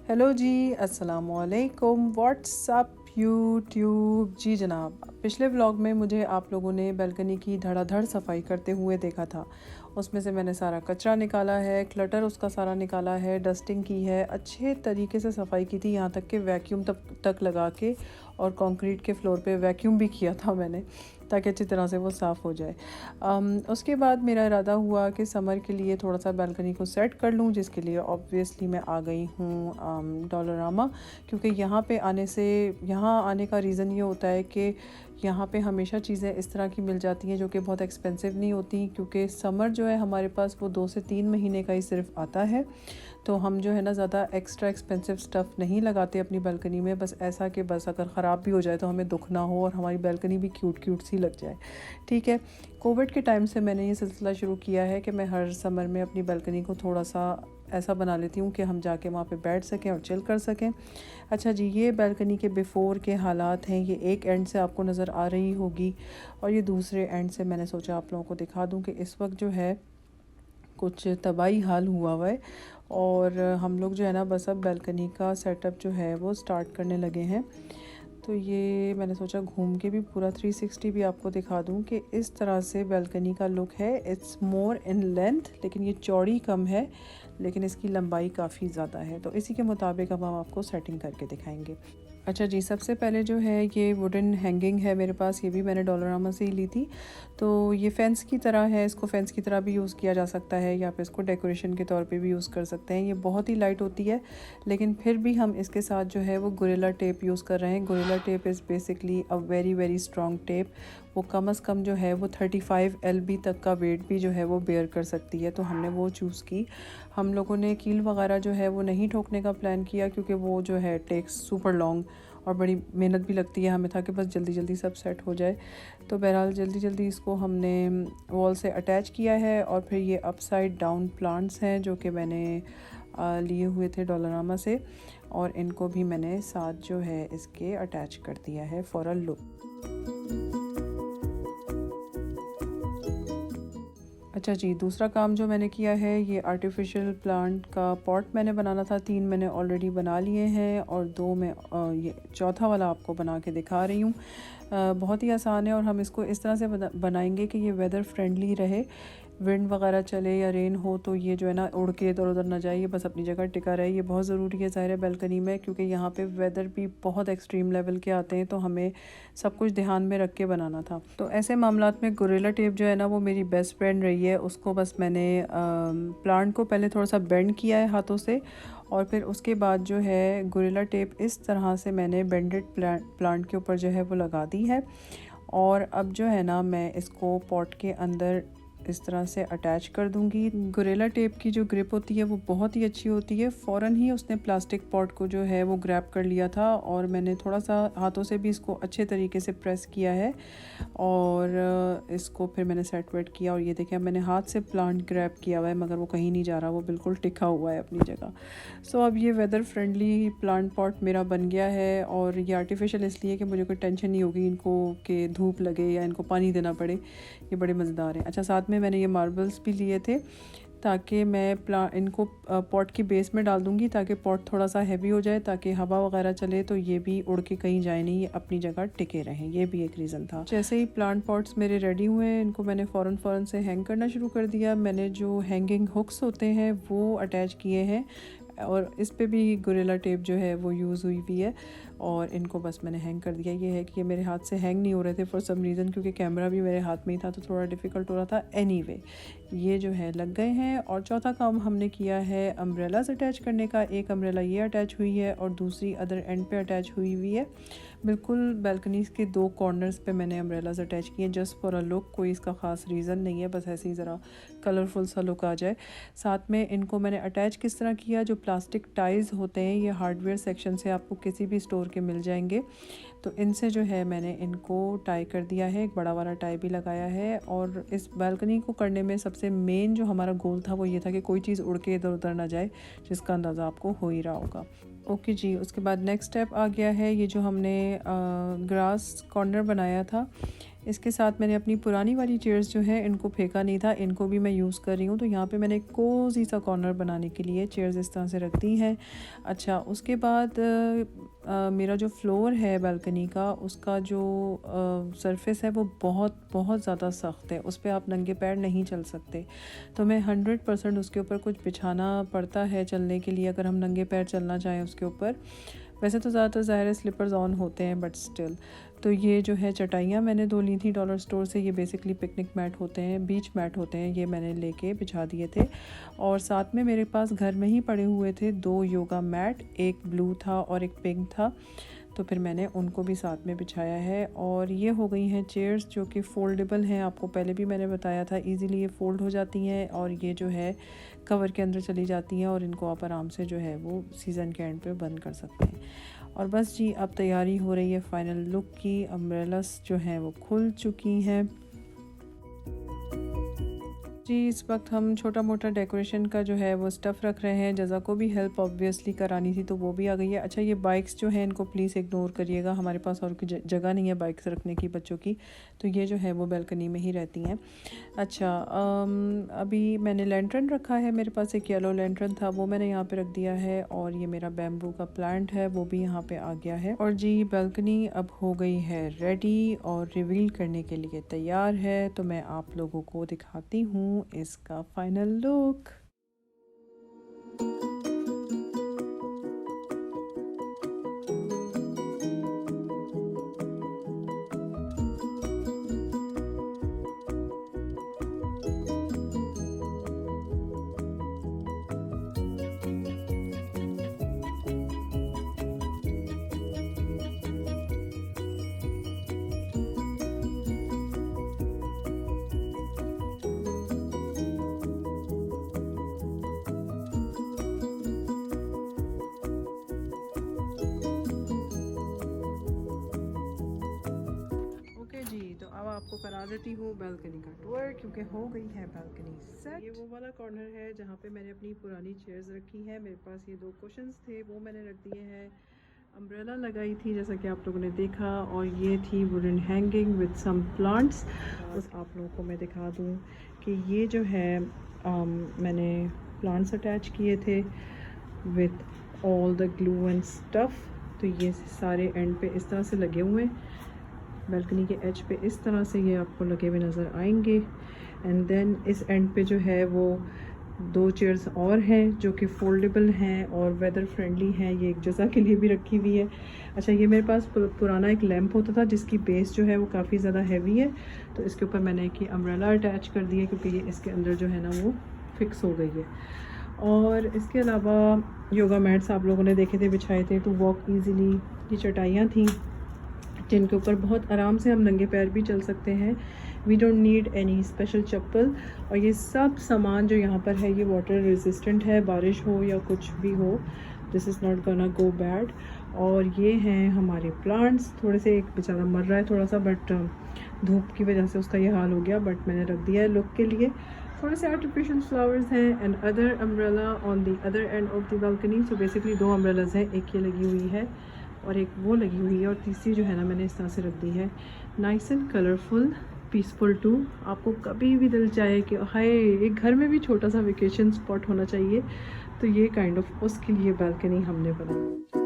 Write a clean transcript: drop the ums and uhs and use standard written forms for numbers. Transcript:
Hello जी, अस्सलाम वालेकुम, WhatsApp YouTube. जी जनाब, पिछले व्लॉग में मुझे आप लोगों ने बालकनी की धड़ाधड़ सफाई करते हुए देखा था। उसमें से मैंने सारा कचरा निकाला है, क्लटर उसका सारा निकाला है, डस्टिंग की है, अच्छे तरीके से सफाई की थी, यहाँ तक कि वैक्यूम तक लगा के और कंक्रीट के फ्लोर पे वैक्यूम भी किया था मैंने, ताकि अच्छी तरह से वो साफ़ हो जाए। उसके बाद मेरा इरादा हुआ कि समर के लिए थोड़ा सा बालकनी को सेट कर लूँ, जिसके लिए ऑब्वियसली मैं आ गई हूँ डॉलरामा। क्योंकि यहाँ आने का रीज़न ये होता है कि यहाँ पे हमेशा चीज़ें इस तरह की मिल जाती हैं जो कि बहुत एक्सपेंसिव नहीं होती, क्योंकि समर जो है हमारे पास वो 2 से 3 महीने का ही सिर्फ आता है। तो हम जो है ना ज़्यादा एक्स्ट्रा एक्सपेंसिव स्टफ़ नहीं लगाते अपनी बालकनी में, बस ऐसा कि बस अगर ख़राब भी हो जाए तो हमें दुख ना हो और हमारी बालकनी भी क्यूट क्यूट सी लग जाए। ठीक है, कोविड के टाइम से मैंने ये सिलसिला शुरू किया है कि मैं हर समर में अपनी बालकनी को थोड़ा सा ऐसा बना लेती हूँ कि हम जाके वहाँ पे बैठ सकें और चिल कर सकें। अच्छा जी, ये बालकनी के बिफ़ोर के हालात हैं। ये एक एंड से आपको नज़र आ रही होगी और ये दूसरे एंड से मैंने सोचा आप लोगों को दिखा दूँ कि इस वक्त जो है कुछ तबाही हाल हुआ है। और हम लोग जो है ना बस अब बालकनी का सेटअप जो है वो स्टार्ट करने लगे हैं। तो ये मैंने सोचा घूम के भी पूरा 360 भी आपको दिखा दूं कि इस तरह से बालकनी का लुक है। इट्स मोर इन लेंथ, लेकिन ये चौड़ी कम है, लेकिन इसकी लंबाई काफ़ी ज़्यादा है। तो इसी के मुताबिक अब हम आपको सेटिंग करके दिखाएंगे। अच्छा जी, सबसे पहले जो है ये वुडन हैंगिंग है मेरे पास, ये भी मैंने डॉलरामा से ही ली थी। तो ये फेंस की तरह है, इसको फेंस की तरह भी यूज़ किया जा सकता है या फिर इसको डेकोरेशन के तौर पे भी यूज़ कर सकते हैं। ये बहुत ही लाइट होती है, लेकिन फिर भी हम इसके साथ जो है वो गोरिल्ला टेप यूज़ कर रहे हैं। Gorilla tape is basically a very very strong tape. वो कम से कम जो है वो 35 LB तक का वेट भी जो है वो बेयर कर सकती है, तो हमने वो चूज़ की। हम लोगों ने कील वगैरह जो है वो नहीं ठोकने का प्लान किया, क्योंकि वो जो है टेक्स सुपर लॉन्ग और बड़ी मेहनत भी लगती है हमें, था कि बस जल्दी जल्दी सब सेट हो जाए। तो बहरहाल जल्दी जल्दी इसको हमने वॉल से अटैच किया है। और फिर ये अपसाइड डाउन प्लांट्स हैं जो कि मैंने लिए हुए थे डॉलरामा से, और इनको भी मैंने साथ जो है इसके अटैच कर दिया है फॉर अ लुक। अच्छा जी, दूसरा काम जो मैंने किया है, ये आर्टिफिशियल प्लांट का पॉट मैंने बनाना था। 3 मैंने ऑलरेडी बना लिए हैं और 2 मैं ये चौथा वाला आपको बना के दिखा रही हूँ। बहुत ही आसान है और हम इसको इस तरह से बनाएंगे कि ये वेदर फ्रेंडली रहे। विंड वगैरह चले या रेन हो तो ये जो है ना उड़ के इधर उधर ना जाए, ये बस अपनी जगह टिका रहे। ये बहुत ज़रूरी है ज़ाहिर है बालकनी में, क्योंकि यहाँ पे वेदर भी बहुत एक्सट्रीम लेवल के आते हैं, तो हमें सब कुछ ध्यान में रख के बनाना था। तो ऐसे मामलात में गोरिल्ला टेप जो है ना वो मेरी बेस्ट फ्रेंड रही है। उसको बस मैंने प्लांट को पहले थोड़ा सा बेंड किया है हाथों से, और फिर उसके बाद जो है गोरिल्ला टेप इस तरह से मैंने बेंडेड प्लांट के ऊपर जो है वो लगा दी है। और अब जो है ना मैं इसको पॉट के अंदर इस तरह से अटैच कर दूंगी। गोरिल्ला टेप की जो ग्रिप होती है वो बहुत ही अच्छी होती है। फ़ौरन ही उसने प्लास्टिक पॉट को जो है वो ग्रैब कर लिया था, और मैंने थोड़ा सा हाथों से भी इसको अच्छे तरीके से प्रेस किया है और इसको फिर मैंने सेट वेट किया। और ये देखिए, मैंने हाथ से प्लांट ग्रैब किया हुआ है मगर वो कहीं नहीं जा रहा, वो बिल्कुल टिका हुआ है अपनी जगह। सो अब ये वेदर फ्रेंडली प्लांट पॉट मेरा बन गया है। और ये आर्टिफिशियल इसलिए कि मुझे कोई टेंशन नहीं होगी इनको कि धूप लगे या इनको पानी देना पड़े। ये बड़े मज़ेदार हैं। अच्छा, साथ में मैंने ये मार्बल्स भी लिए थे, ताकि मैं इनको पॉट की बेस में डाल दूँगी, ताकि पॉट थोड़ा सा हैवी हो जाए, ताकि हवा वगैरह चले तो ये भी उड़ के कहीं जाए नहीं, ये अपनी जगह टिके रहें। ये भी एक रीज़न था। जैसे ही प्लांट पॉट्स मेरे रेडी हुए, इनको मैंने फ़ौरन से हैंग करना शुरू कर दिया। मैंने जो हैंगिंग हुक्स होते हैं वो अटैच किए हैं, और इस पे भी गोरिल्ला टेप जो है वो यूज़ हुई हुई है, और इनको बस मैंने हैंग कर दिया। ये है कि ये मेरे हाथ से हैंग नहीं हो रहे थे फॉर सम रीज़न, क्योंकि कैमरा भी मेरे हाथ में ही था तो थोड़ा डिफ़िकल्ट हो रहा था। एनीवे, ये जो है लग गए हैं। और चौथा काम हमने किया है अम्ब्रेलाज अटैच करने का। एक अम्ब्रेला ये अटैच हुई है और दूसरी अदर एंड पे अटैच हुई हुई है। बिल्कुल बालकनीज़ के 2 कॉर्नर्स पे मैंने अम्ब्रेलाज अटैच किए, जस्ट फॉर अ लुक। कोई इसका ख़ास रीज़न नहीं है, बस ऐसे ही ज़रा कलरफुल सा लुक आ जाए। साथ में इनको मैंने अटैच किस तरह किया, जो प्लास्टिक टाइज़ होते हैं ये हार्डवेयर सेक्शन से आपको किसी भी स्टोर के मिल जाएंगे, तो इनसे जो है मैंने इनको टाई कर दिया है। एक बड़ा वाला टाई भी लगाया है। और इस बालकनी को करने में सबसे मेन जो हमारा गोल था वो ये था कि कोई चीज़ उड़ के इधर उधर ना जाए, जिसका अंदाज़ा आपको हो ही रहा होगा। ओके जी, उसके बाद नेक्स्ट स्टेप आ गया है, ये जो हमने ग्रास कॉर्नर बनाया था, इसके साथ मैंने अपनी पुरानी वाली चेयर्स जो है इनको फेंका नहीं था, इनको भी मैं यूज़ कर रही हूँ। तो यहाँ पे मैंने एक कोज़ी सा कॉर्नर बनाने के लिए चेयर्स इस तरह से रख दी हैं। अच्छा, उसके बाद मेरा जो फ्लोर है बालकनी का, उसका जो सरफेस है वो बहुत बहुत ज़्यादा सख्त है, उस पर आप नंगे पैर नहीं चल सकते। तो मैं 100% उसके ऊपर कुछ बिछाना पड़ता है चलने के लिए, अगर हम नंगे पैर चलना चाहें उसके ऊपर। वैसे तो ज़्यादातर ज़ाहिर है स्लीपर्स ऑन होते हैं, बट स्टिल। तो ये जो है चटाइयाँ मैंने 2 ली थी डॉलर स्टोर से। ये बेसिकली पिकनिक मैट होते हैं, बीच मैट होते हैं, ये मैंने लेके बिछा दिए थे। और साथ में मेरे पास घर में ही पड़े हुए थे 2 योगा मैट, एक ब्लू था और एक पिंक था, तो फिर मैंने उनको भी साथ में बिछाया है। और ये हो गई हैं चेयर्स जो कि फ़ोल्डेबल हैं, आपको पहले भी मैंने बताया था, इजीली ये फ़ोल्ड हो जाती हैं और ये जो है कवर के अंदर चली जाती हैं और इनको आप आराम से जो है वो सीज़न के एंड पे बंद कर सकते हैं। और बस जी, अब तैयारी हो रही है फ़ाइनल लुक की। अम्ब्रेलास जो हैं वो खुल चुकी हैं जी। इस वक्त हम छोटा मोटा डेकोरेशन का जो है वो स्टफ़ रख रहे हैं। जज़ा को भी हेल्प ऑब्वियसली करानी थी, तो वो भी आ गई है। अच्छा, ये बाइक्स जो हैं इनको प्लीज़ इग्नोर करिएगा, हमारे पास और कोई जगह नहीं है बाइक्स रखने की बच्चों की, तो ये जो है वो बालकनी में ही रहती हैं। अच्छा, अभी मैंने लैंटर्न रखा है, मेरे पास एक येलो लैंटर्न था, वो मैंने यहाँ पे रख दिया है। और ये मेरा बैम्बू का प्लांट है, वो भी यहाँ पे आ गया है। और जी, बालकनी अब हो गई है रेडी और रिवील करने के लिए तैयार है। तो मैं आप लोगों को दिखाती हूँ इसका फाइनल लुक। तो अब आपको करा देती हूँ बालकनी का टूर, क्योंकि हो गई है बालकनी सेट। ये वो वाला कॉर्नर है जहाँ पे मैंने अपनी पुरानी चेयर्स रखी हैं। मेरे पास ये 2 कुशन्स थे, वो मैंने रख दिए हैं। अम्ब्रेला लगाई थी जैसा कि आप लोगों ने देखा, और ये थी wooden hanging with some plants. बस आप लोगों को मैं दिखा दूँ कि ये जो है मैंने प्लांट्स अटैच किए थे with all the glue and stuff. तो ये सारे एंड पे इस तरह से लगे हुए हैं, बालकनी के एज पे इस तरह से ये आपको लगे हुए नज़र आएंगे। एंड देन इस एंड पे जो है वो 2 चेयर्स और हैं जो कि फोल्डेबल हैं और वेदर फ्रेंडली हैं। ये एक जज़ा के लिए भी रखी हुई है। अच्छा, ये मेरे पास पुराना एक लैंप होता था जिसकी बेस जो है वो काफ़ी ज़्यादा हैवी है, तो इसके ऊपर मैंने एक अम्ब्रेला अटैच कर दी है क्योंकि ये इसके अंदर जो है ना वो फिक्स हो गई है। और इसके अलावा योगा मैट्स आप लोगों ने देखे थे, बिछाए थे टू वॉक ईज़िली। ये चटाइयाँ थी जिनके ऊपर बहुत आराम से हम नंगे पैर भी चल सकते हैं। We don't need any special चप्पल। और ये सब सामान जो यहाँ पर है ये वाटर रेजिस्टेंट है, बारिश हो या कुछ भी हो, this is not gonna go bad. और ये हैं हमारे प्लांट्स। थोड़े से, एक बेचारा मर रहा है थोड़ा सा, बट धूप की वजह से उसका ये हाल हो गया, बट मैंने रख दिया है लुक के लिए। थोड़े से आर्टिफिशियल फ्लावर्स हैं and other umbrella on the other end of the balcony. So basically 2 umbrellas हैं, एक ये लगी हुई है और एक वो लगी हुई है, और तीसरी जो है ना मैंने इस तरह से रख दी है। Nice and colourful, peaceful too. आपको कभी भी दिल चाहे कि हाय एक घर में भी छोटा सा वेकेशन स्पॉट होना चाहिए, तो ये काइंड ऑफ उसके लिए बालकनी हमने बनाई।